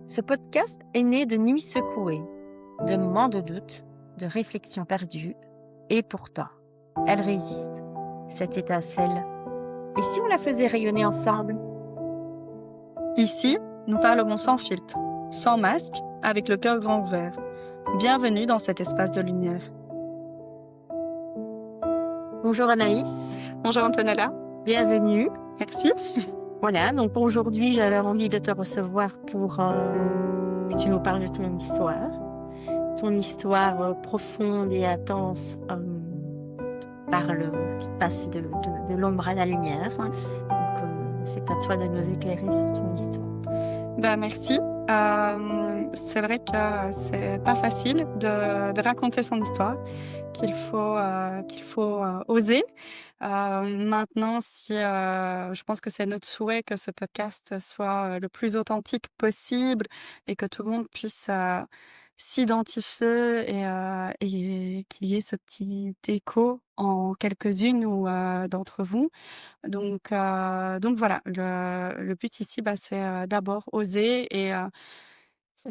Ce podcast est né de nuits secouées, de moments de doute, de réflexions perdues, et pourtant, elle résiste, cette étincelle. Et si on la faisait rayonner ensemble? Ici, nous parlerons sans filtre, sans masque, avec le cœur grand ouvert. Bienvenue dans cet espace de lumière. Bonjour Anaïs, Bonjour Antonella. bienvenue. Merci. Voilà, donc aujourd'hui j'avais envie de te recevoir pour que tu nous parles de ton histoire profonde et intense qui passe de l'ombre à la lumière. Donc c'est à toi de nous éclairer sur ton histoire. Merci. C'est vrai que c'est pas facile de raconter son histoire, qu'il faut oser. Maintenant, si je pense que c'est notre souhait que ce podcast soit le plus authentique possible et que tout le monde puisse s'identifier et qu'il y ait ce petit écho en quelques-unes ou d'entre vous. Donc voilà, le but ici, c'est d'abord oser et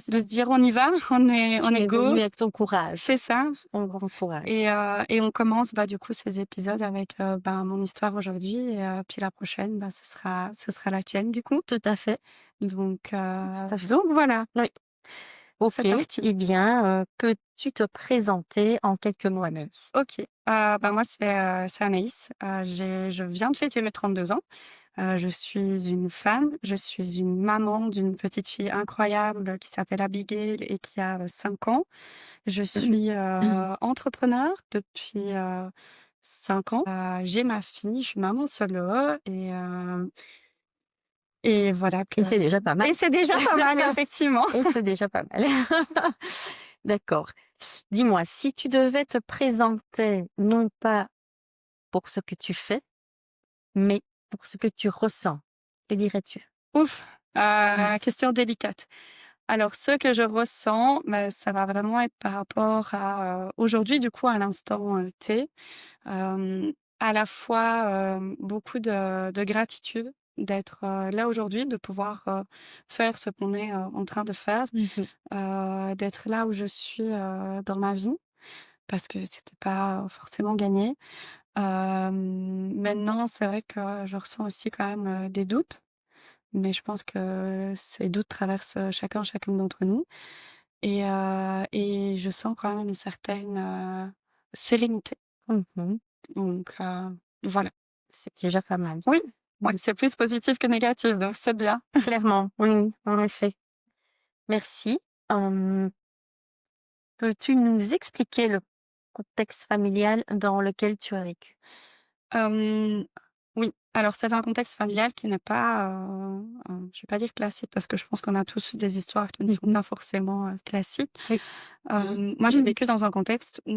de se dire on y va, on Tu est es go, venue avec ton courage, c'est ça. ton grand courage. Et on commence du coup ces épisodes avec mon histoire aujourd'hui et puis la prochaine ce sera la tienne du coup. Tout à fait. Donc fait. donc voilà, Oui. Ok, c'est parti. eh bien, peux-tu te présenter en quelques mots, Anaïs? OK. Moi c'est Anaïs, je viens de fêter mes 32 ans. Je suis une femme, je suis une maman d'une petite fille incroyable qui s'appelle Abigail et qui a 5 ans. Je suis entrepreneur depuis 5 ans. J'ai ma fille, je suis maman solo et voilà Et c'est déjà pas mal. et c'est déjà pas mal effectivement. Et c'est déjà pas mal. D'accord. Dis-moi, si tu devais te présenter, non pas pour ce que tu fais, mais pour ce que tu ressens, que dirais-tu? Ouf, question délicate. Alors ce que je ressens, ça va vraiment être par rapport à, aujourd'hui du coup à l'instant, T. À la fois, beaucoup de gratitude d'être, là aujourd'hui, de pouvoir, faire ce qu'on est, en train de faire, Mmh. d'être là où je suis, dans ma vie, parce que c'était pas forcément gagné. Maintenant, c'est vrai que je ressens aussi quand même, des doutes, mais je pense que ces doutes traversent, chacune d'entre nous et je sens quand même une certaine, sérénité. Mmh. Donc voilà. C'est déjà pas mal. Oui, ouais, c'est plus positif que négatif, donc c'est bien. Clairement, oui, en effet. Merci. Hem, peux-tu nous expliquer le contexte familial dans lequel tu as vécu? Hem, oui, alors c'est un contexte familial qui n'est pas, je vais pas dire classique parce que je pense qu'on a tous des histoires qui ne sont Mmh. pas forcément, classiques. Oui. Moi, j'ai vécu dans un contexte où,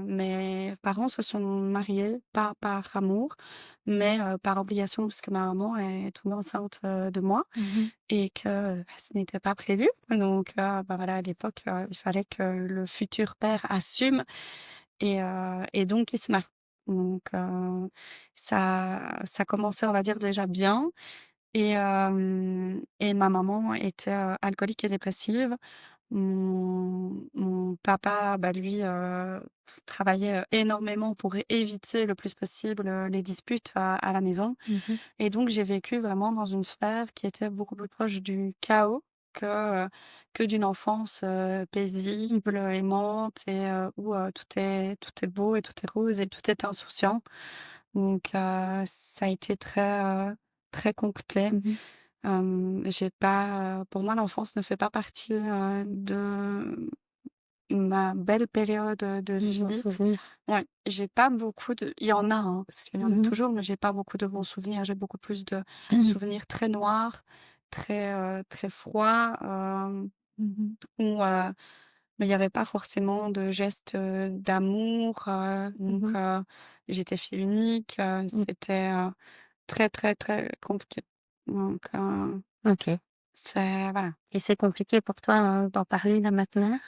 mes parents se sont mariés, pas par amour, mais, par obligation parce que ma maman est tombée enceinte, de moi Mmh. et que, ce n'était pas prévu. Donc, voilà, à l'époque, il fallait que le futur père assume et donc il se marie. Donc, ça commençait, on va dire, déjà bien et ma maman était, alcoolique et dépressive. Mon papa, lui, travaillait, énormément pour éviter le plus possible, les disputes à la maison Mmh. et donc j'ai vécu vraiment dans une sphère qui était beaucoup plus proche du chaos que d'une enfance, paisible, aimante et où, tout est beau et tout est rose et tout est insouciant. Donc ça a été très compliqué. Mmh. J'ai pas, pour moi, l'enfance ne fait pas partie, de ma belle période, de De bons vie. souvenirs. Ouais, j'ai pas beaucoup de il y en a, hein, parce qu'il y en a Mmh. toujours, mais j'ai pas beaucoup de bons souvenirs. J'ai beaucoup plus de souvenirs très noirs, très froids, Mmh. où, il y avait pas forcément de gestes, d'amour, donc Mmh. j'étais fille unique, Mmh. c'était, très compliqué. Donc OK. c'est voilà. Et c'est compliqué pour toi, d'en parler là maintenant?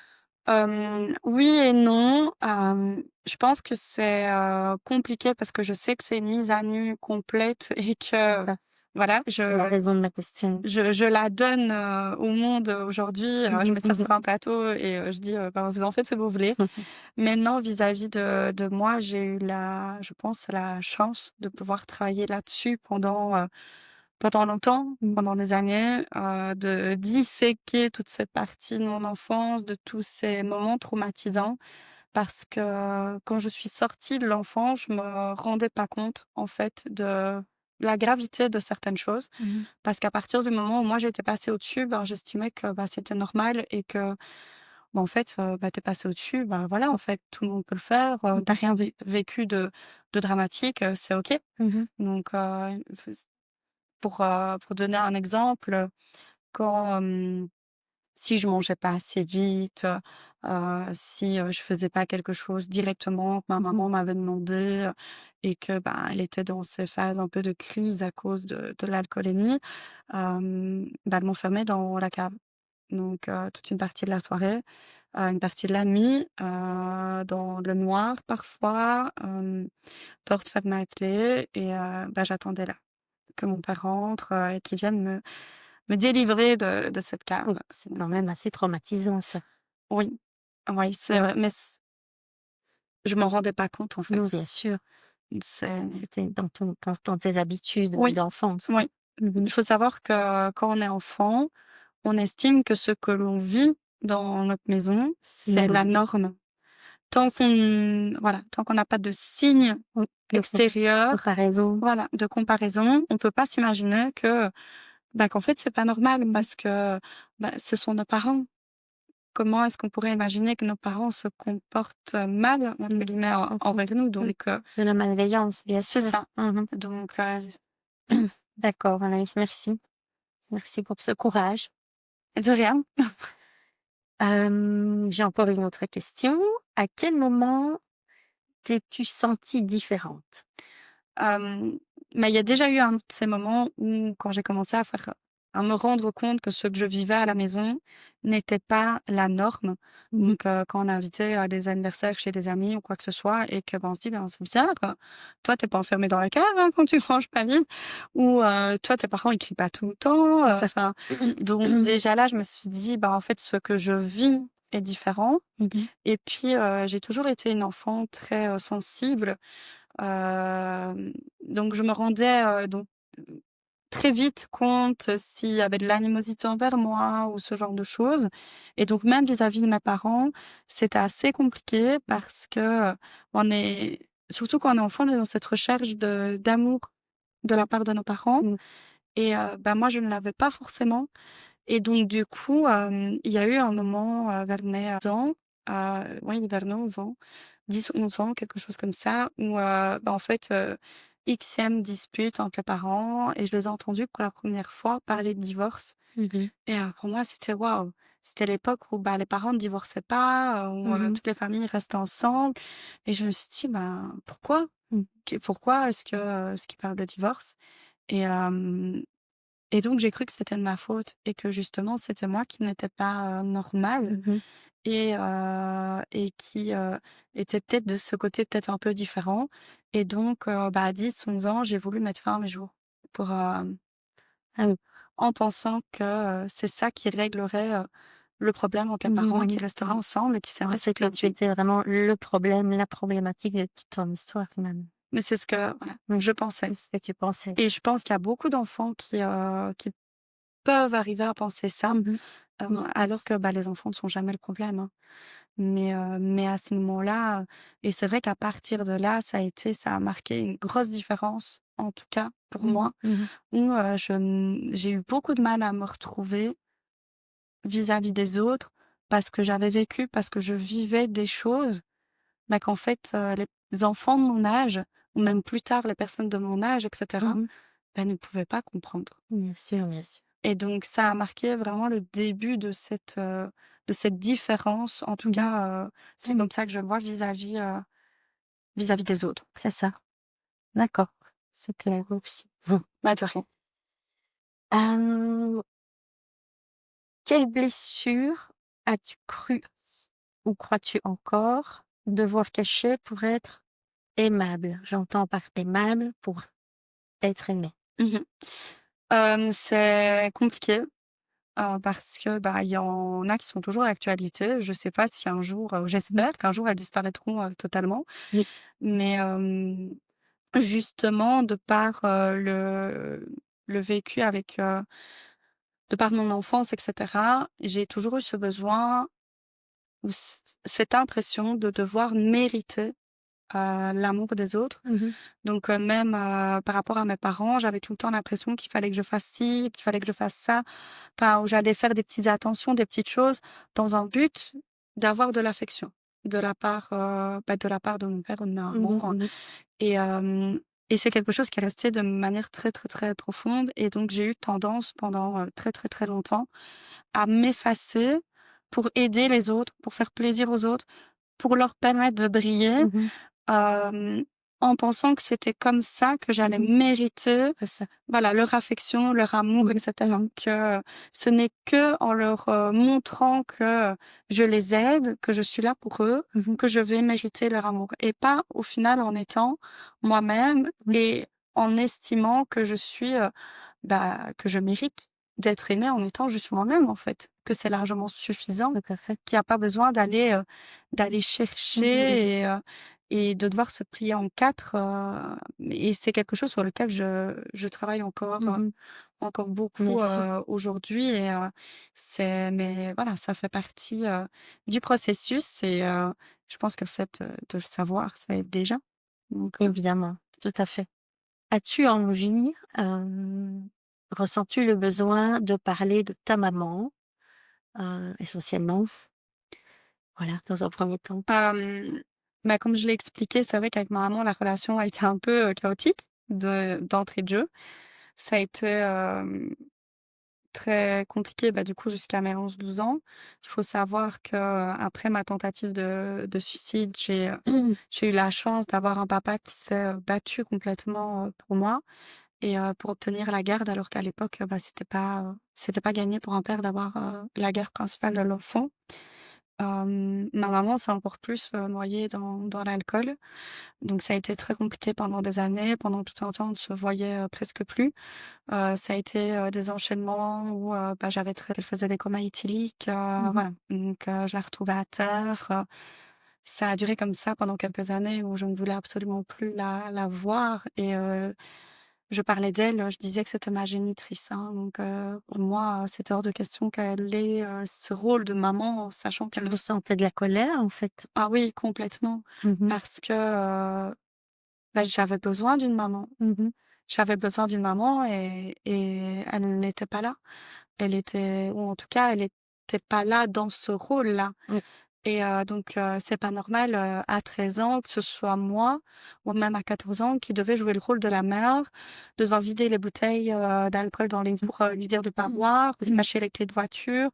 Oui et non. Je pense que c'est, compliqué parce que je sais que c'est une mise à nu complète et que D'accord. voilà, La raison de ma question. je la donne, au monde aujourd'hui. Je Mmh mets ça mh. sur un plateau et je dis: «Ben, vous en faites ce que vous voulez». Mmh. Maintenant vis-à-vis de moi, j'ai eu je pense la chance de pouvoir travailler là-dessus pendant longtemps, Mmh. pendant des années, de disséquer toute cette partie de mon enfance, de tous ces moments traumatisants. Parce que quand je suis sortie de l'enfance, je me rendais pas compte, en fait, de la gravité de certaines choses. Mmh. Parce qu'à partir du moment où moi j'étais passée au-dessus, ben, j'estimais que, bah, c'était normal et que, bah, en fait, bah, tu passé au-dessus, bah, voilà, en fait, tout le monde peut le faire, tu Mmh. rien vécu de dramatique, c'est OK. Mmh. Donc f pour donner un exemple, quand, si je mangeais pas assez vite, si, je faisais pas quelque chose directement que ma Mmh. maman m'avait demandé, et que, ben, elle était dans ces phases un peu de crise à cause de l'alcoolémie, bah, elle m'enfermait dans la cave. Donc toute une partie de la soirée, une partie de la nuit, dans le noir parfois, porte fermée à clé et bah, j'attendais là, que mon père rentre, et qu'il vienne me délivrer de cette cave. Oui, c'est quand même assez traumatisant ça. Oui, oui, c'est vrai, mais je m'en rendais pas compte, en Non, fait. bien sûr, C'est c'était dans tes habitudes, Oui, d'enfance. oui. Mmh. Il faut savoir que quand on est enfant, on estime que ce que l'on vit dans notre maison, c'est la Normal. norme. Tant qu'on n'a pas de signes Oui, de extérieurs, comparaison. voilà, de comparaison, on peut pas s'imaginer que, bah, qu'en fait, c'est pas normal Mmh. parce que, bah, ce sont nos parents. Comment est-ce qu'on pourrait imaginer que nos parents se comportent «mal» entre Mmh. guillemets Mmh. envers nous? Oui, Donc de la malveillance, bien c'est sûr. ça. Mmh. Donc D'accord, Anaïs, merci. Merci pour ce courage. de rien. J'ai encore une autre question. À quel moment t'es-tu sentie différente? Hem, mais il y a déjà eu un de ces moments où quand j'ai commencé à me rendre compte que ce que je vivais à la maison n'était pas la norme. Mmh. Donc quand on est invité à des anniversaires chez des amis ou quoi que ce soit et que, ben, on se dit: «Ben, c'est bizarre, toi t'es pas enfermé dans la cave, hein, quand tu manges pas vite» ou «Toi tes parents ils crient pas tout le temps», Ça. enfin donc déjà là je me suis dit: «Bah, en fait ce que je vis est différent» Mmh. et puis, j'ai toujours été une enfant très, sensible. Hem, donc je me rendais, très vite compte s'il y avait de l'animosité envers moi ou ce genre de choses et donc même vis-à-vis de mes parents, c'était assez compliqué parce que, on est surtout quand on est enfant, on est dans cette recherche de d'amour de la part de nos parents Mmh. et bah, moi je ne l'avais pas forcément et donc du coup, il y a eu un moment, vers mes ans, oui vers mes 11 ans, 10-11 ans, quelque chose comme ça, où, bah, en fait, Xième dispute entre les parents et je les ai entendus pour la première fois parler de divorce Mmh. et pour moi, c'était waouh! C'était l'époque où, bah, les parents ne divorçaient pas, où, Mmh. toutes les familles restaient ensemble et je me suis dit: «Ben, pourquoi? Mmh. Pourquoi est-ce qu'ils parlent de divorce?» et et donc j'ai cru que c'était de ma faute et que justement c'était moi qui n'étais pas, normale Mmh. et qui, était peut-être de ce côté peut-être un peu différent et donc bah, à 10-11 ans, j'ai voulu mettre fin à mes jours pour, Ah oui. en pensant que, c'est ça qui réglerait, le problème entre les Mmh parents, qui mh. restera ensemble et qui Tu s'est pensais que tu plus. étais vraiment le problème, la problématique de toute ton histoire finalement. Mais c'est ce que voilà, Oui, je pensais c'est ce que tu pensais. et je pense qu'il y a beaucoup d'enfants qui peuvent arriver à penser ça, Mmh. Oui. alors que, bah, les enfants ne sont jamais le problème, hein. Mais à ce moment-là, et c'est vrai qu'à partir de là, ça a marqué une grosse différence, en tout cas pour Mmh mh. moi, Mmh. où, j'ai eu beaucoup de mal à me retrouver vis-à-vis des autres parce que j'avais vécu, parce que je vivais des choses, bah, qu'en fait, les enfants de mon âge ou même plus tard les personnes de mon âge et cetera, Mmh. bah, ne pouvaient pas comprendre. Bien sûr, bien sûr. Et donc ça a marqué vraiment le début de cette différence. En tout Mmh. cas, c'est Mmh. comme ça que je le vois vis-à-vis des autres. C'est ça. D'accord. C'est clair aussi. Mmh. Bah, de rien. Hem, quelle blessure as-tu cru ou crois-tu encore devoir cacher pour être aimable? J'entends par aimable pour être aimé. Mmh mh. C'est compliqué, parce que, bah, il y en a qui sont toujours d'actualité. Je sais pas si un jour, Mmh. j'espère qu'un jour elles disparaîtront, totalement. Oui. Mais, justement de par, le vécu avec, de par mon enfance et cetera, j'ai toujours eu ce besoin ou cette impression de devoir mériter, l'amour des autres. Mmh mh. Donc, même, par rapport à mes parents, j'avais tout le temps l'impression qu'il fallait que je fasse ci, qu'il fallait que je fasse ça. Enfin, où j'allais faire des petites attentions, des petites choses dans un but d'avoir de l'affection de la part, bah, de la part de mon père ou de ma Mmh mh. maman. Mmh. Et et c'est quelque chose qui est resté de manière très, très, très profonde et donc j'ai eu tendance pendant, très, très, très longtemps à m'effacer pour aider les autres, pour faire plaisir aux autres, pour leur permettre de briller. Mmh. Hem, En pensant que c'était comme ça que j'allais Mmh. mériter, C'est ça. voilà, leur affection, leur amour et Mmh. cetera. Que ce n'est qu'en leur, montrant que je les aide, que je suis là pour eux, Mmh. que je vais mériter leur amour et pas au final en étant moi-même Oui, et en estimant que je suis, bah, que je mérite d'être aimée en étant juste moi-même, en fait. Que c'est largement suffisant, tout à fait. qu'il y a pas besoin d'aller Mmh mh. Mmh. chercher et de devoir se plier en 4, et c'est quelque chose sur lequel je travaille encore, Mmh. encore Bien beaucoup, sûr. aujourd'hui et c'est mais voilà, ça fait partie, du processus et je pense que le fait, de le savoir, ça aide déjà. Donc Évidemment, tout à fait. As-tu envie, ressens-tu le besoin de parler de ta maman, essentiellement? Voilà, dans un premier temps. bah, comme je l'ai expliqué, c'est vrai qu'avec ma maman, la relation a été un peu, chaotique d'entrée de jeu. Ça a été, très compliqué, bah, du coup, jusqu'à mes 11 12 ans. Il faut savoir qu'après ma tentative de suicide, j'ai eu la chance d'avoir un papa qui s'est, battu complètement, pour moi et pour obtenir la garde alors qu'à l'époque, bah, c'était pas gagné pour un père d'avoir, la garde principale de l'enfant. Ma maman s'est encore plus, noyée dans l'alcool, donc ça a été très compliqué pendant des années. Pendant tout un temps, on ne se voyait, presque plus. Ça a été, des enchaînements où, bah, elle faisait des comas éthyliques, Mmh mh. voilà, donc je la retrouvais à terre, ça a duré comme ça pendant quelques années où je ne voulais absolument plus la voir et je parlais d'elle, je disais que c'était ma génitrice, hein, donc pour moi, c'était hors de question qu'elle ait, ce rôle de maman, en sachant Tu qu'elle le f ressentais de la colère, en fait? ah oui, complètement, Mmh mh. parce que, bah, j'avais besoin d'une maman. Mmh mh. J'avais besoin d'une maman et elle n'était pas là. Elle était ou en tout cas, elle était pas là dans ce rôle-là Oui. et donc c'est pas normal, à 13 ans que ce soit moi ou même à 14 ans qui devait jouer le rôle de la mère, de devoir vider les bouteilles, d'alcool dans les Mmh. pour, lui dire de pas Mmh. boire, de Mmh. cacher les clés de voiture.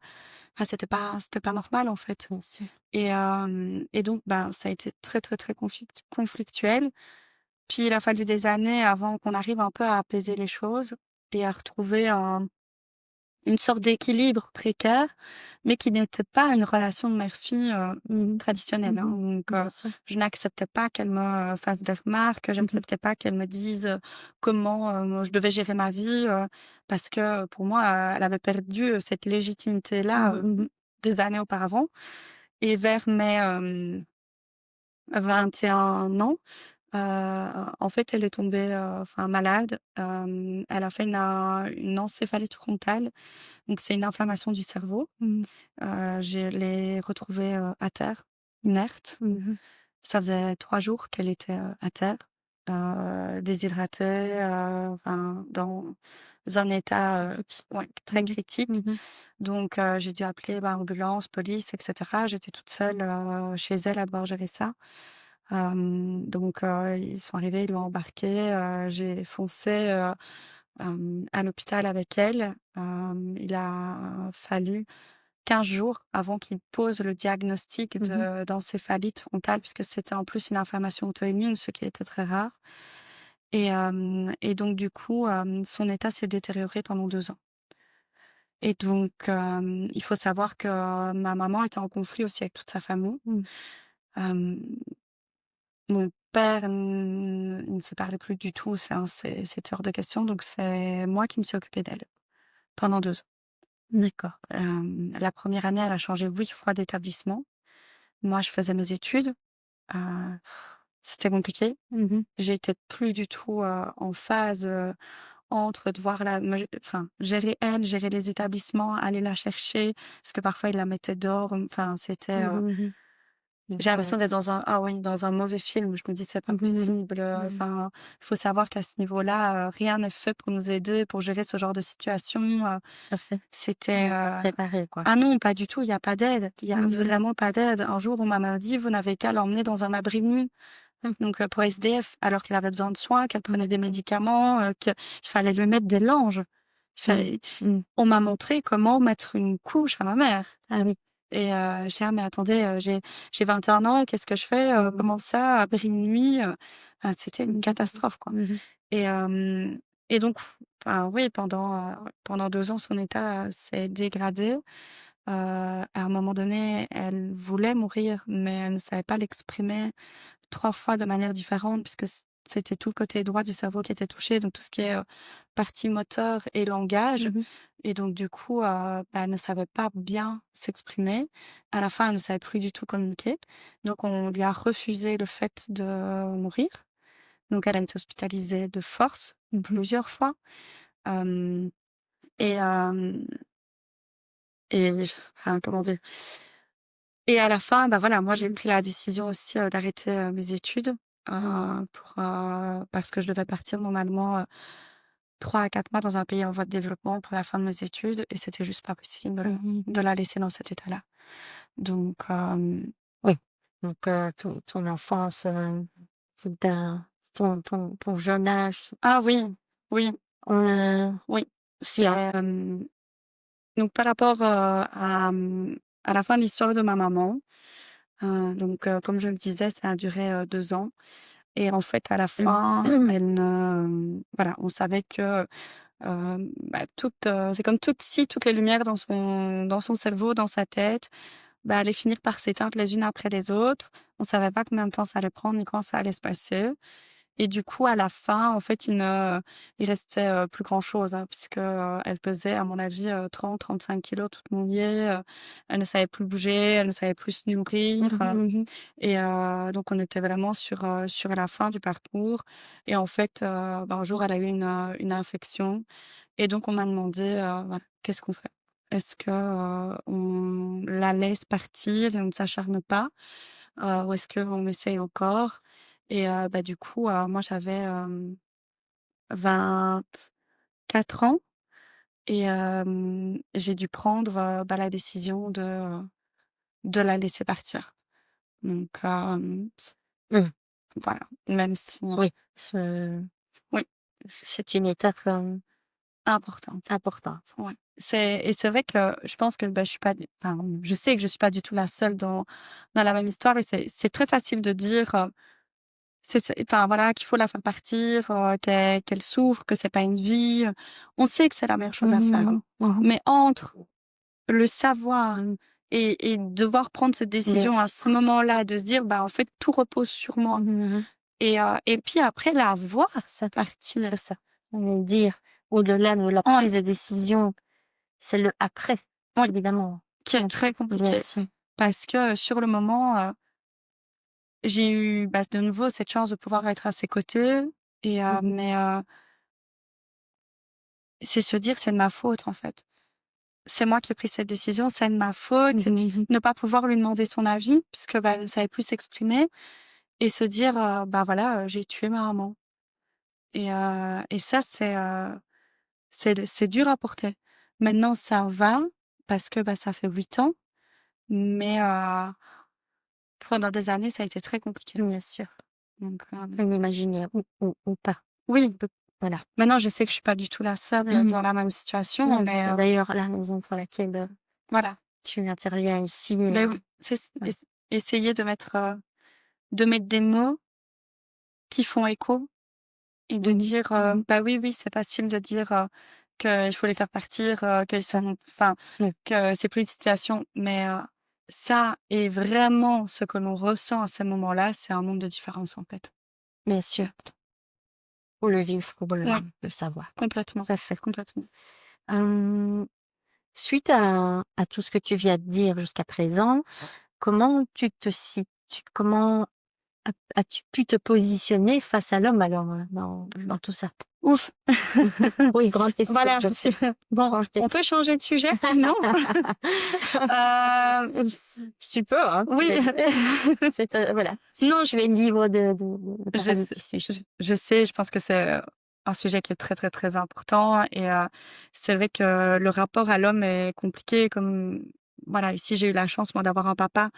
Enfin, c'était pas normal, en fait Bien sûr. et donc ben, ça a été très, très, très conflictuel. Puis il a fallu des années avant qu'on arrive un peu à apaiser les choses et à retrouver une sorte d'équilibre précaire, mais qui n'était pas une relation de mère-fille, Mmh mh. traditionnelle, hein. Mmh mh. Donc, Bien sûr. je n'acceptais pas qu'elle me, fasse des remarques, Mmh mh. j'acceptais pas qu'elle me dise, comment, je devais gérer ma vie, parce que pour moi, elle avait perdu, cette Mmh légitimité-là, mh. Mmh mh. des années auparavant et vers mes, 21 ans, en fait, elle est tombée, enfin malade. Elle a fait une encéphalite frontale, donc c'est une inflammation du cerveau. Mmh. Je l'ai retrouvée, à terre, inerte. Mmh mh. Ça faisait 3 jours qu'elle était, à terre, déshydratée, enfin dans un état, Critique. ouais, très Mmh. critique. Mmh mh. Donc j'ai dû appeler, bah, ambulance, police et cetera. J'étais toute seule, chez elle à devoir gérer ça. Donc ils sont arrivés, ils l'ont embarquée, j'ai foncé, à l'hôpital avec elle. Il a fallu 15 jours avant qu'ils posent le diagnostic Mmh mh. d'encéphalite frontale puisque c'était en plus une inflammation auto-immune, ce qui était très rare et donc du coup, son état s'est détérioré pendant 2 ans et donc il faut savoir que ma maman était en conflit aussi avec toute sa famille. Mmh. Hem Mon père, il ne se parlait plus du tout, c'était hors de question, donc c'est moi qui me suis occupée d'elle pendant 2 ans. D'accord. La première année, elle a changé 8 fois d'établissement. Moi, je faisais mes études, heu, c'était compliqué. Mmh. J'étais plus du tout, en phase, entre devoir la me enfin, gérer elle, gérer les établissements, aller la chercher, parce que parfois, ils la mettaient dehors, enfin, c'était, Mmh mh, mmh. j'ai Donc l'impression d'être dans un ah oui, dans un mauvais film. Je me dis: «C'est pas mmh mh, possible», mmh. enfin, il faut savoir qu'à ce niveau-là, rien n'est fait pour nous aider, pour gérer ce genre de situation, Tout à fait. On c'était, n'est pas préparé, quoi. ah non, pas du tout, il y a pas d'aide, il y a Mmh mh. vraiment pas d'aide. Un jour, on m'a même dit: «Vous n'avez qu'à l'emmener dans un abri de nuit», Mmh. donc pour SDF, alors qu'elle avait besoin de soins, qu'elle prenait des D'accord. médicaments, qu'il fallait lui mettre des langes. Il Mmh. fallait Mmh. On m'a montré comment mettre une couche à ma mère. Ah oui. Et j'ai dit: «Ah mais attendez, j'ai 21 ans, qu'est-ce que je fais? Mmh. Comment ça, abri de nuit?» C'était une Mmh mh, mmh. catastrophe, quoi. Mmh mh. Et et donc enfin oui, pendant 2 ans, son état, s'est dégradé. À un moment donné, elle voulait mourir, mais elle ne savait pas l'exprimer 3 fois de manière différente puisque c'était tout le côté droit du cerveau qui était touché, donc tout ce qui est, partie moteur et langage. Mmh mh. Et donc du coup, elle ne savait pas bien s'exprimer. À la fin, elle ne savait plus du tout communiquer. Donc on lui a refusé le fait de mourir. Donc elle a été hospitalisée de force plusieurs fois. Hem et enfin, comment dire? Et à la fin, bah, voilà, moi j'ai Mmh. pris la décision aussi, d'arrêter, mes études, parce que je devais partir normalement, 3 à 4 mois dans un pays en voie de développement pour la fin de mes études et c'était juste pas possible, Mmh mh, de mmh. la laisser dans cet état-là. Donc Oui. Donc ton enfance, ta ton jeune âge, ah oui, oui, heu, oui, qui c'est, a donc par rapport, à la fin de l'histoire de ma maman, donc comme je le disais, ça a duré, 2 ans. Et en fait, à la fin, elle ne voilà, on savait que, c'est comme toutes les lumières dans son cerveau, dans sa tête, bah, allaient finir par s'éteindre les unes après les autres. On savait pas combien de temps ça allait prendre ni quand ça allait se passer. Et du coup, à la fin, en fait, il restait, plus grand-chose, hein, puisque, elle pesait, à mon avis, 30-35 kilogrammes toute mouillée, elle ne savait plus bouger, elle ne savait plus se nourrir, Mmh mh, mmh mh. et donc on était vraiment sur la fin du parcours. Et en fait, un jour, elle a eu une infection et donc on m'a demandé, voilà: «Qu'est-ce qu'on fait? Est-ce que, on la laisse partir et on ne s'acharne pas, ou est-ce qu'on essaye encore?» Et du coup, moi j'avais, 24 ans et j'ai dû prendre, la décision de la laisser partir. Donc Mmh. voilà, même si Oui, ce oui, c'est une étape, importante. importante. Ouais. C'est vrai que je pense que, je suis pas du enfin, je sais que je suis pas du tout la seule dans la même histoire et c'est très facile de dire, enfin voilà, qu'il faut la faire partir, qu'elle souffre, que c'est pas une vie, on sait que c'est la meilleure chose Mmh à mh, faire, mmh hein. mh. Mmh mh. Mais entre le savoir et devoir prendre cette Bien décision à ce sûr. moment-là, de se dire: «Bah, en fait, tout repose sur moi» Mmh mh, mmh. et puis après la voir Ça, partir. c'est ça. J'allais dire, au-delà de la Ouais, prise de décision, c'est le après, ouais, évidemment. qui est Bien sûr, très bien compliqué sûr. parce que, sur le moment, j'ai eu, de nouveau cette chance de pouvoir être à ses côtés et Mmh mh. mais c'est se dire: «C'est de ma faute, en fait. C'est moi qui ai pris cette décision, c'est de ma faute» Mmh et mh, mmh. ne pas pouvoir lui demander son avis puisque, elle ne savait plus s'exprimer et se dire, voilà, «J'ai tué ma maman» et ça, c'est dur à porter. Maintenant ça va parce que, ça fait 8 ans, mais pendant des années, ça a été très compliqué. Bien sûr. Donc On imaginer ou pas. oui, Peut voilà. maintenant je sais que je suis pas du tout la seule Mmh. dans la même situation, Mmh, mais c'est d'ailleurs la raison pour laquelle, voilà. tu interviens ici, Ben oui, c'est ouais. essayer de mettre des mots qui font écho et de Mmh mh. dire, Mmh mh. bah, oui, oui, c'est facile de dire, qu'il faut les faire partir, qu'ils sont enfin, Mmh. que c'est plus une situation, mais ça est vraiment ce que l'on ressent à ces moments-là, c'est un monde de différence, en fait. Bien sûr. Faut le vivre pour Ouais, le savoir. complètement, Tout à fait. complètement. Hem, Suite à tout ce que tu viens de dire jusqu'à présent, comment tu te situes? Comment as-tu pu te positionner face à l'homme alors, dans tout ça? Ouf! Oui, grande question, Voilà, je sais. bon, Grande on peut question. changer de sujet? Non? Heu, Tu peux, hein, oui, voilà. non, Tu es libre de je parler sais du sujet. je sais, je pense que c'est un sujet qui est très, très, très important et c'est vrai que le rapport à l'homme est compliqué comme voilà, ici, j'ai eu la chance, moi, d'avoir un papa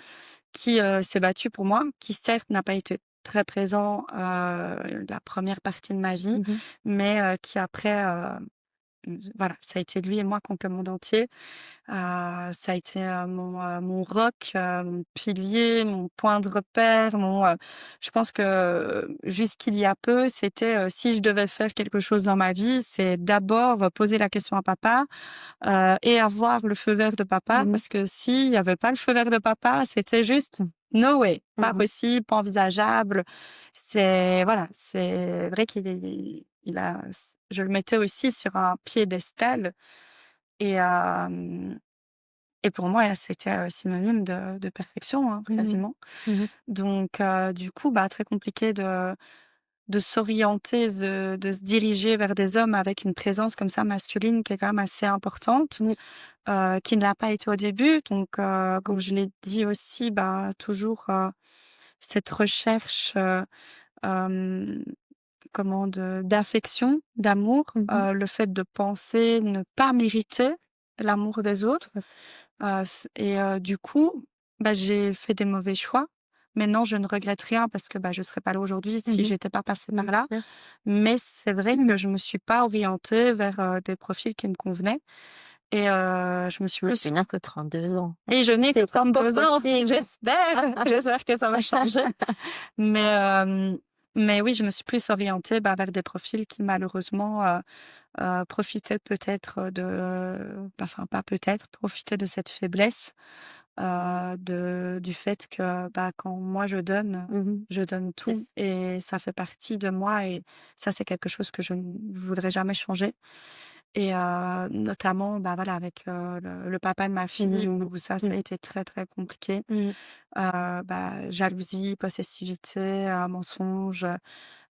qui, s'est battu pour moi, qui certes n'a pas été très présent, la première partie de ma vie, Mmh. mais qui après, voilà, ça a été lui et moi contre le monde entier. Ça a été, mon roc, mon pilier, mon point de repère, je pense que jusqu'il y a peu, c'était, si je devais faire quelque chose dans ma vie, c'est d'abord poser la question à papa, et avoir le feu vert de papa Mmh mh. parce que s'il y avait pas le feu vert de papa, c'était juste no way, pas Mmh. possible, pas envisageable. C'est voilà, c'est vrai il a je le mettais aussi sur un piédestal et et pour moi, c'était, synonyme de perfection, hein, Mmh mh. quasiment. Mmh. Donc du coup, bah, très compliqué de s'orienter, de se diriger vers des hommes avec une présence comme ça masculine qui est quand même assez importante, Oui. qui ne l'a pas été au début. Donc comme Mmh. je l'ai dit aussi, bah, toujours, cette recherche, hem, comment de d'affection, d'amour, Mmh. le fait de penser ne pas mériter l'amour des autres. S et du coup, bah, j'ai fait des mauvais choix. Maintenant, je ne regrette rien parce que, bah, je serais pas là aujourd'hui si Mmh. j'étais pas passée par Bien là. sûr. Mais c'est vrai que je me suis pas orientée vers, des profils qui me convenaient et je me suis Oui, plus tu n'as que 32 ans. et je n'ai que C'est pas 32 ans, possible. j'espère, j'espère que ça va changer. Mais mais oui, je me suis plus orientée, bah, vers des profils qui malheureusement, profitaient peut-être enfin pas peut-être, profitaient de cette faiblesse, du fait que, bah, quand moi Mmh. je donne C'est tout et ça fait partie de moi et ça, c'est quelque chose que je ne voudrais jamais changer et notamment, bah, voilà, avec, le papa de ma fille mmh où ça mh. a été très, très compliqué. Mmh. Bah, jalousie, possessivité, mensonge,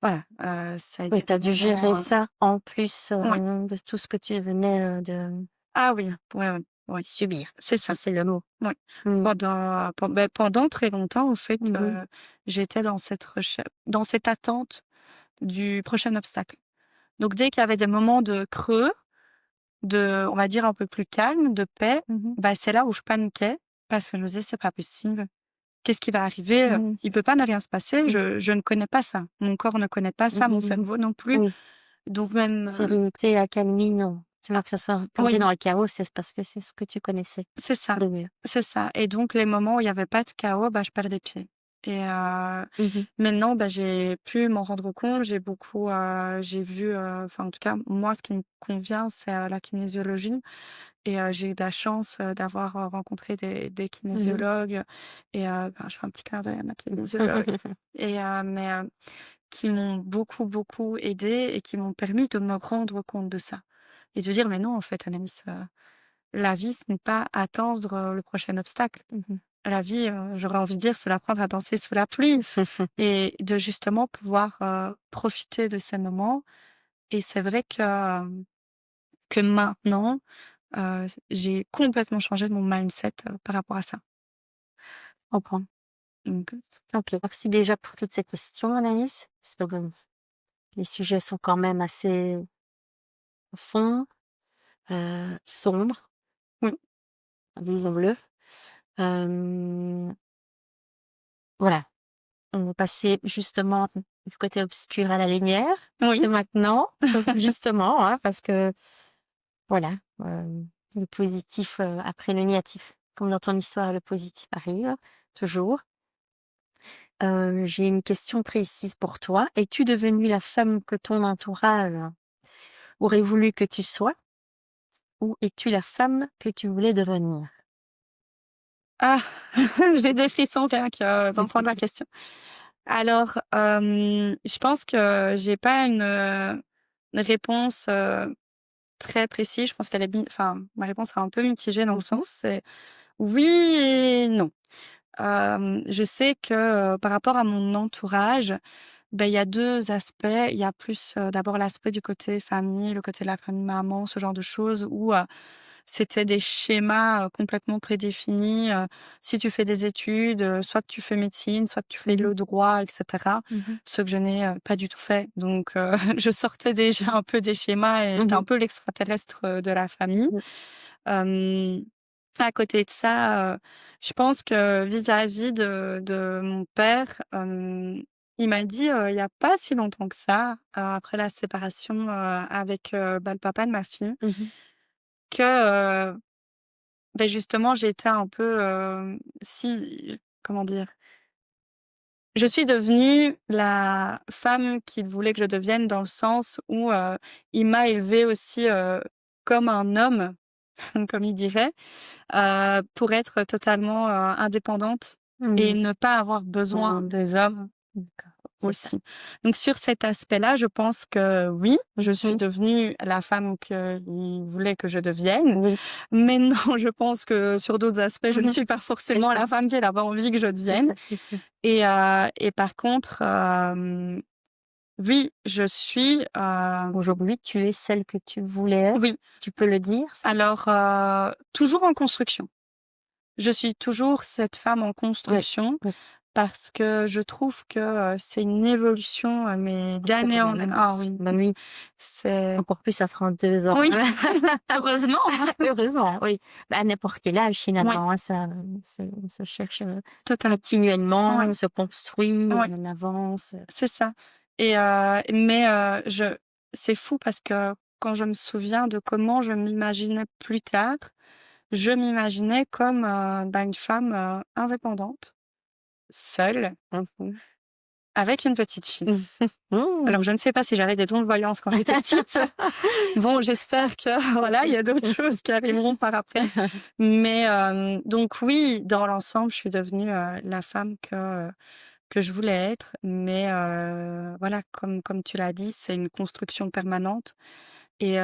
voilà, ça a Oui, été tu as des dû gérer moments, ça en plus, ouais. de tout ce que tu venais, de Ah oui, ouais, ouais, oui, subir. c'est Ça, ça, c'est le mot. oui. Mmh. Pendant très longtemps, en fait, Mmh mh. j'étais dans cette attente du prochain obstacle. Donc dès qu'il y avait des moments de creux, on va dire un peu plus calme, de paix, Mmh. bah, c'est là où je paniquais parce que je me disais: «C'est pas possible. Qu'est-ce qui va arriver? Mmh. Il peut pas ne rien se passer, Mmh. je ne connais pas ça. Mon corps ne connaît pas Mmh ça, mon mh. cerveau non plus». Oui, Donc même, sérénité, accalmie, non. Tu vois, que ça soit plongé oui, dans le chaos, c'est parce que c'est ce que tu connaissais c'est ça, de mieux. c'est ça et donc les moments où il y avait pas de chaos, bah, je perdais pied et Mmh mh. maintenant, bah, j'ai pu m'en rendre compte. J'ai vu, enfin, en tout cas, moi, ce qui me convient, c'est, la kinésiologie et j'ai eu de la chance, d'avoir, rencontré des Mmh kinésiologues et ben, je fais un petit clin d'œil à ma kinésiologue et qui m'ont beaucoup, beaucoup aidée et qui m'ont permis de me rendre compte de ça et de dire: «Mais non, en fait, Anaïs, la vie, ce n'est pas attendre, le prochain obstacle. Mmh. La vie, j'aurais envie de dire, c'est d'apprendre à danser sous la pluie et de justement pouvoir, profiter de ces moments et c'est vrai que maintenant, j'ai complètement changé mon mindset, par rapport à ça. Je comprends. Donc OK. Merci déjà pour toutes ces questions, Anaïs, parce que bon, les sujets sont quand même assez profonds, sombres, oui, disons-le. Hem, voilà, on va passer justement du côté obscur à la lumière, oui, et maintenant, justement, hein, parce que voilà, le positif, après le négatif. Comme dans ton histoire, le positif arrive, toujours. J'ai une question précise pour toi. Es-tu devenue la femme que ton entourage aurait voulu que tu sois, ou es-tu la femme que tu voulais devenir? ah! J'ai des frissons rien que, d'entendre la question. Alors, je pense que j'ai pas une réponse, très précise. Je pense qu'elle est enfin, ma réponse sera un peu mitigée dans le Mmh. sens, c'est oui et non. Je sais que, par rapport à mon entourage, ben il y a 2 aspects. Il y a plus, d'abord l'aspect du côté famille, le côté de la famille maman, ce genre de choses où, c'était des schémas, complètement prédéfinis, si tu fais des études, soit que tu fais médecine, soit que tu fais Mmh. le droit et cetera. Mmh. Ce que je n'ai, pas du tout fait. Donc je sortais déjà un peu des schémas et j'étais Mmh. un peu l'extraterrestre, de la famille. Mmh. Hem, à côté de ça, je pense que vis-à-vis de mon père, il m'a dit, il y a pas si longtemps que ça, après la séparation, avec, bah, le papa de ma fille, Mmh. que, justement j'étais un peu, si comment dire? Je suis devenue la femme qu'il voulait que je devienne dans le sens où, il m'a élevée aussi, comme un homme, comme il dirait. Pour être totalement, indépendante et Mmh. ne pas avoir besoin Mmh. des hommes D'accord, c'est ça. aussi. Donc sur cet aspect-là, je pense que oui, je suis Mmh. devenue la femme qu'il voulait que je devienne. Oui. Mais non, je pense que sur d'autres aspects, je ne Mmh. suis pas C'est forcément ça, la femme qu'il avait envie que je c'est devienne. ça, c'est ça. Et par contre, oui, je suis, Aujourd'hui, tu es celle que tu voulais être. oui, Tu peux le dire ça? alors, toujours en construction. Je suis toujours cette femme en Oui, construction. oui, Parce que je trouve que, c'est une évolution, mais en d'année en ah permanence. oui, Bah oui, c'est encore plus à 32 ans. oui, heureusement, Heureusement, oui. Bah, à n'importe quel âge oui, finalement, hein, ça, se cherche, totalement, continuellement, oui, se construit, oui, on avance. c'est ça. Mais je c'est fou parce que quand je me souviens de comment je m'imaginais plus tard, je m'imaginais comme, une femme, indépendante, seule, Mmh. avec une petite fille. Alors Mmh. je ne sais pas si j'avais des dons de voyance quand j'étais petite. Bon, j'espère que voilà, il y a d'autres choses qui arriveront par après. Mais donc oui, dans l'ensemble, je suis devenue, la femme que je voulais être. Mais voilà, comme tu l'as dit, c'est une construction permanente et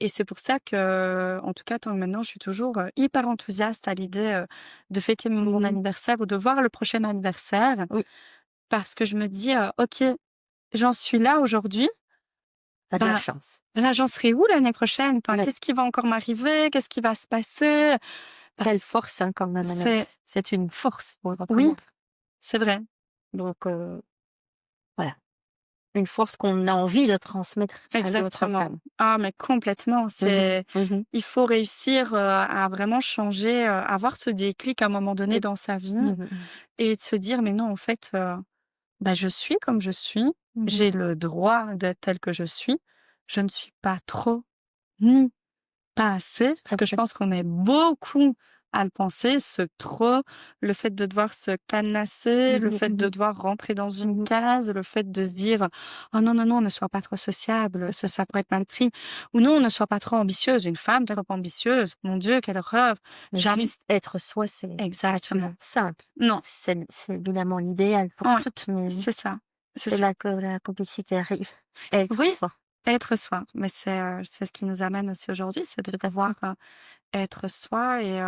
c'est pour ça que, en tout cas, tant que maintenant, je suis toujours, hyper enthousiaste à l'idée, de fêter mon Mmh. anniversaire ou de voir le prochain anniversaire Oui, parce que je me dis: «OK, j'en suis là aujourd'hui, tu de la bah, chance. là, j'en serai où l'année prochaine? Enfin, Ouais. qu'est-ce qui va encore m'arriver? Qu'est-ce qui va se passer?» Quelle Parce que force, hein, quand même, c'est Anaïs. C'est une force pour le oui, reconnaître. c'est vrai. Donc voilà, une force qu'on a envie de transmettre à d'autres Exactement. femmes. Ah, mais complètement. Mmh C'est mh. Mmh. il faut réussir, à vraiment changer, avoir ce déclic à un moment donné Oui. dans sa vie Mmh mh. et de se dire: «Mais non, en fait, je suis comme je suis. Mmh mh. J'ai le droit d'être telle que je suis. Je ne suis pas trop, ni pas assez, Tout parce à que je fait. pense qu'on est beaucoup à le penser, ce trop, le fait de devoir se cadenasser, Mmh le mh. fait Mmh de mh. devoir rentrer dans une Mmh mh. case, le fait de se dire: «Oh non, non, non, ne sois pas trop sociable, C'est ça. ça pourrait être mal pris» ou «Non, ne sois pas trop ambitieuse, une femme trop ambitieuse, mon Dieu, quelle horreur!» Jamais Juste être soi, c'est pas toujours exactement. simple. Non, C'est évidemment l'idéal pour ouais, toutes, mais c'est ça, c'est c'est ça. là que la complexité arrive. Être Oui, soi, être soi, mais c'est ce qui nous amène aussi aujourd'hui, c'est de tout à pouvoir, fait. être soi et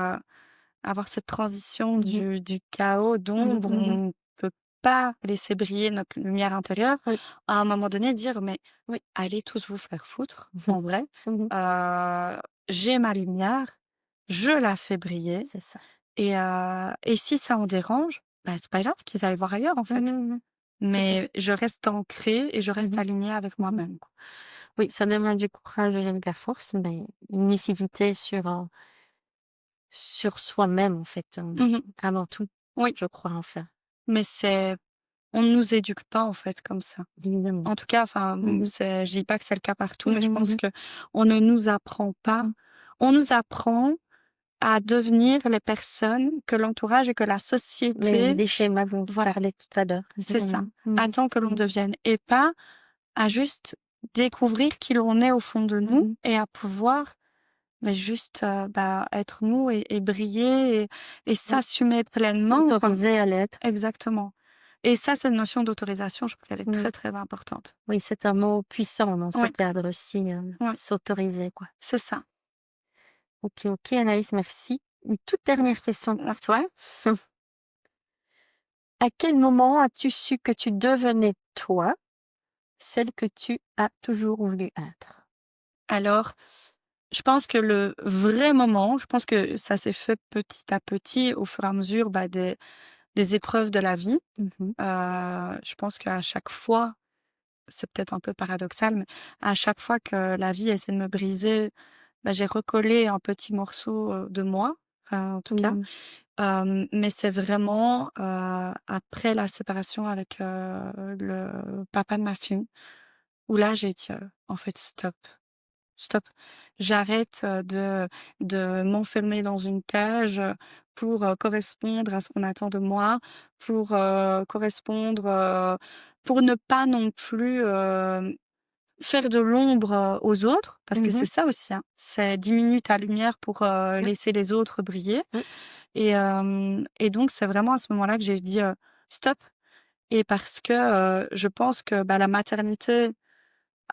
avoir cette transition Mmh mh. du chaos Mmh mh. d'ombre où Mmh mh. on ne peut pas laisser briller notre lumière intérieure, Oui. à un moment donné dire: «Mais Oui. allez tous vous faire foutre, Mmh mh. en vrai, Mmh mh. heu, j'ai ma lumière, je la fais briller C'est ça. et si ça en dérange, c'est pas grave qu'ils aillent voir ailleurs, en Mmh fait. mh. Mmh. Tout à Mais fait. je reste ancrée et je Mmh reste mh. alignée avec moi-même, quoi». Oui, ça demande du courage et de la force, mais une lucidité sur soi-même, en fait, Mmh. avant tout, Oui, je crois, enfin, mais on ne nous éduque pas, en fait, comme ça. évidemment. En tout cas, enfin, Mmh mh. je dis pas que c'est le cas partout, Mmh mais je mh. pense Mmh. que on ne nous apprend pas. Mmh. On nous apprend à devenir les personnes que l'entourage et que la Les société des schémas dont tu voilà, parlais tout à l'heure, c'est ça, évidemment. Mmh mh. attend que l'on Mmh. devienne et pas à juste découvrir qui l'on est au fond de Mmh nous mh. et à pouvoir, juste, être nous et briller et Oui, s'assumer pleinement, quoi. s'autoriser à l'être. Exactement Et ça, cette notion d'autorisation, je trouve qu'elle est Mmh. très, très importante. Oui, c'est un mot puissant dans ce Ouais, cadre aussi, ouais, s'autoriser, quoi. c'est ça. OK, OK, Anaïs, merci. Une toute dernière question pour toi. À quel moment as-tu su que tu devenais toi, celle que tu as toujours voulu être? Alors, je pense que le vrai moment, je pense que ça s'est fait petit à petit au fur et à mesure, des épreuves de la vie. Mmh. Je pense qu'à chaque fois, c'est peut-être un peu paradoxal, mais à chaque fois que la vie essaie de me briser, j'ai recollé un petit morceau, de moi, en tout cas. Mmh. Mais c'est vraiment, après la séparation avec, le papa de ma fille, où là j'ai dit: «En fait stop, stop. J'arrête, de m'enfermer dans une cage, pour, correspondre à ce qu'on attend de moi, pour, correspondre, pour ne pas non plus, faire de l'ombre, aux autres». Parce que c'est Mmh. ça aussi, hein, c'est diminuer ta lumière pour, Oui, laisser les autres briller. oui. Et donc c'est vraiment à ce moment-là que j'ai dit, «Stop». Et parce que, je pense que, la maternité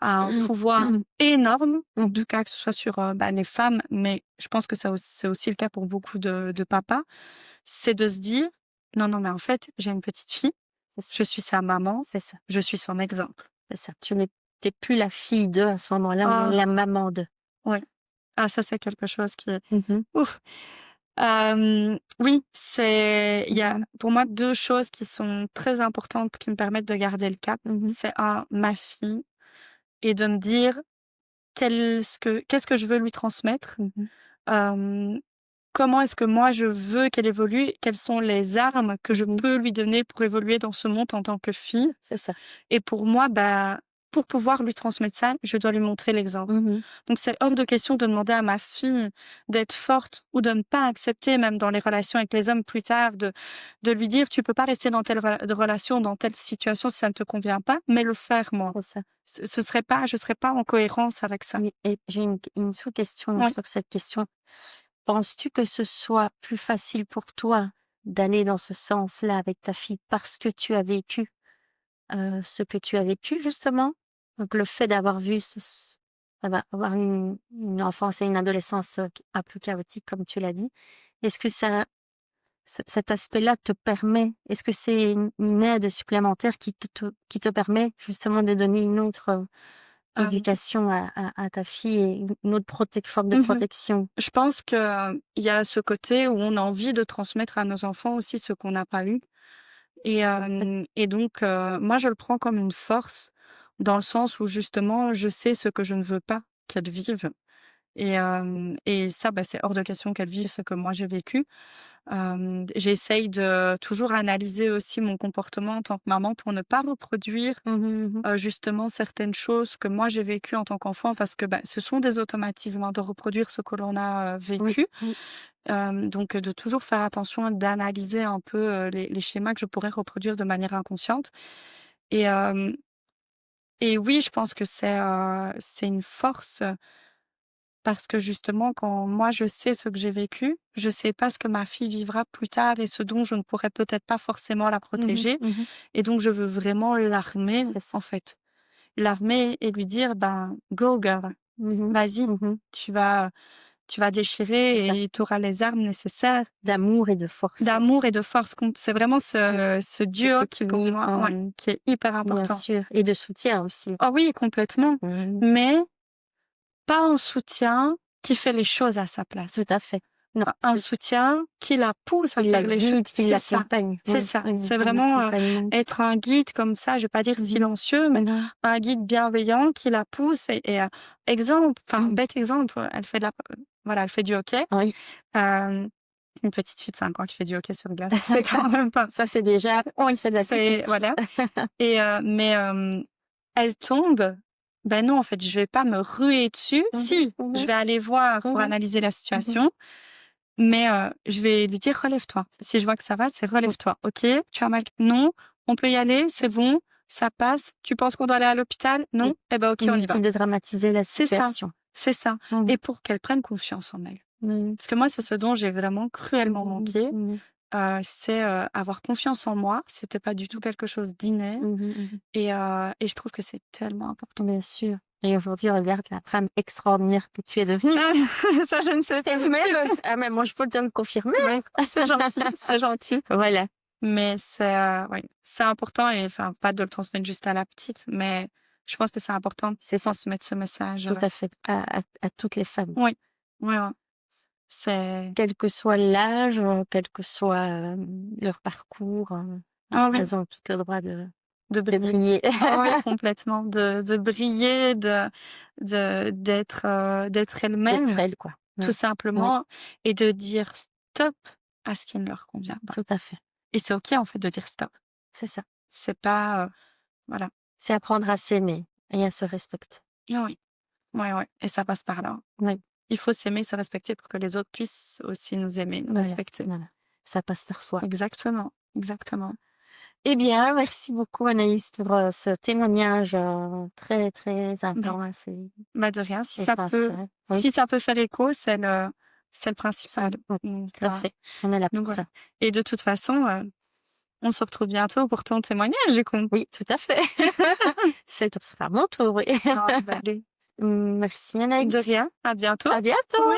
a un pouvoir énorme, en Mmh. tout cas que ce soit sur, les femmes, mais je pense que c'est aussi le cas pour beaucoup de papas. C'est de se dire: «Non, non, mais en fait, j'ai une petite fille, C'est ça, je suis sa maman, c'est ça, je suis son exemple». c'est ça. Tu n'étais plus la fille d'eux à ce moment-là, mais Ah la maman d'eux. ouais. Ah ça, c'est quelque chose qui est Mmh. ouf! Oui, il y a Mmh. pour moi 2 choses qui sont très importantes, qui me permettent de garder le cap. Mmh. C'est un ma fille, et de me dire: qu'est-ce que je veux lui transmettre? Mmh. Hem, Comment est-ce que moi je veux qu'elle évolue? Quelles sont les armes que je Mmh. peux lui donner pour évoluer dans ce monde en tant que fille? C'est ça. Et pour moi, pour pouvoir lui transmettre ça, je dois lui montrer l'exemple. Mmh. Donc c'est hors de question de demander à ma fille d'être forte, ou de ne pas accepter, même dans les relations avec les hommes plus tard, de lui dire: «Tu peux pas rester dans telle relation, dans telle situation si ça ne te convient pas», mais le faire moi. C'est ça. Je serais pas en cohérence avec ça. Oui, et j'ai une sous-question Ouais. sur cette question. Penses-tu que ce soit plus facile pour toi d'aller dans ce sens-là avec ta fille parce que tu as vécu, ce que tu as vécu justement? Donc le fait d'avoir vu avoir une enfance et une adolescence, un peu chaotique comme tu l'as dit, est-ce que cet aspect-là te permet est-ce que c'est une aide supplémentaire qui te permet justement de donner une autre, Hem, éducation à ta fille et une autre forme de mmh protection? Je pense que il y a ce côté où on a envie de transmettre à nos enfants aussi ce qu'on n'a pas eu. Et donc, moi, je le prends comme une force, dans le sens où justement, je sais ce que je ne veux pas qu'elles vivent. Et ça, c'est hors de question qu'elles vivent ce que moi j'ai vécu. J'essaye de toujours analyser aussi mon comportement en tant que maman pour ne pas reproduire, Mmh mh. Mmh. justement certaines choses que moi j'ai vécues en tant qu'enfant, parce que, ce sont des automatismes, hein, de reproduire ce que l'on a, Oui, vécu. oui. Donc, de toujours faire attention, d'analyser un peu, les schémas que je pourrais reproduire de manière inconsciente. Et hem et oui, je pense que c'est une force, parce que justement quand moi je sais ce que j'ai vécu, je sais pas ce que ma fille vivra plus tard et ce dont je ne pourrais peut-être pas forcément la Mmh mh. protéger. Mmh. Et donc je veux vraiment l'armer, C'est ça. en fait. L'armer et lui dire: «Ben, go girl, Mmh mh. vas-y, Mmh. tu vas C'est ça. déchirer et tu auras les armes nécessaires». D'amour et de force, ouais. D'amour et de force, c'est vraiment ce Cet duo qui pour équilibre, moi, ouais, qui est hyper bien important. sûr, et de soutien aussi. Ah oui, complètement, Mmh. mais pas un soutien qui fait les choses à sa Tout place. à fait. Non, Un soutien qui la pousse à qui la faire les choses. guide, qui C'est ça, l'accompagne. c'est Oui, ça. oui, C'est un vraiment, accompagnement. être un guide comme ça, je vais pas dire Mmh mh. silencieux, mais Mmh. un guide bienveillant qui la pousse. Exemple, enfin, Mmh. bête exemple, elle fait de la voilà, elle fait du hockey. Oui. Hem, une petite fille de 5 ans qui fait du hockey sur glace, c'est quand même pas Ça, c'est déjà oui, très c'est atypique. voilà. Mais elle tombe, non, en fait, je vais pas me ruer dessus. Mmh mh. Si, Mmh je mh. vais aller voir pour Mmh mh. analyser la Mmh. situation, mais je vais lui dire: «Relève-toi». Si je vois que ça va, c'est: Mmh. «Relève-toi, OK? Tu as mal? Non, on peut y aller, C'est c'est ça. bon, ça passe. Tu penses qu'on doit aller à l'hôpital? Oui. Non? Eh ben, OK, on y va». Inutile de dramatiser la C'est ça, situation. c'est ça. Mmh. Et pour qu'elle prenne confiance en elle. Mmh. Parce que moi, c'est ce dont j'ai vraiment cruellement Mmh mh. manqué. Mmh. c'est, avoir confiance en moi. C'était pas du tout quelque chose d'inné Mmh mh, mmh. et je trouve que c'est tellement important. Bien sûr. Et aujourd'hui, regarde la femme extraordinaire que tu es devenue. Ça, je ne sais pas. Mais moi, je peux te le confirmer. Ouais, c'est gentil, c'est gentil. Voilà, Mais c'est, ouais, c'est important et enfin, pas de le transmettre juste à la petite, mais je pense que c'est important de c'est ça, transmettre ce message, tout à fait, à toutes les femmes. oui, ouais, ouais. C'est Quel que soit l'âge, quel que soit, leur parcours, ah oui, elles ont tout le droit de de briller. briller. Ah ouais, complètement, de briller, d'être D'être elles-mêmes, elles, quoi. tout Oui, simplement et de dire stop à ce qui ne leur convient pas. tout à fait. Et c'est OK, en fait, de dire stop. C'est ça. C'est pas, voilà. C'est apprendre à s'aimer et à se respecter. Ah oui, ouais, ouais et ça passe par là. Oui, Il faut s'aimer, se respecter pour que les autres puissent aussi nous aimer, nous voilà, respecter. voilà. Ça passe par soi. Exactement, exactement. Eh bien, merci beaucoup Anaïs pour, ce témoignage, très, très Bah intense de rien, et sincère. Oui, si ça peut faire écho, c'est le ça principal. oui, Donc tout à fait. On est là pour voilà ça. et de toute façon, on se retrouve bientôt pour ton témoignage du coup. Oui, tout à fait. Ce sera mon tour, oui. Ah bah allez, Merci de Anaïs. rien, à bientôt. À bientôt. Oui.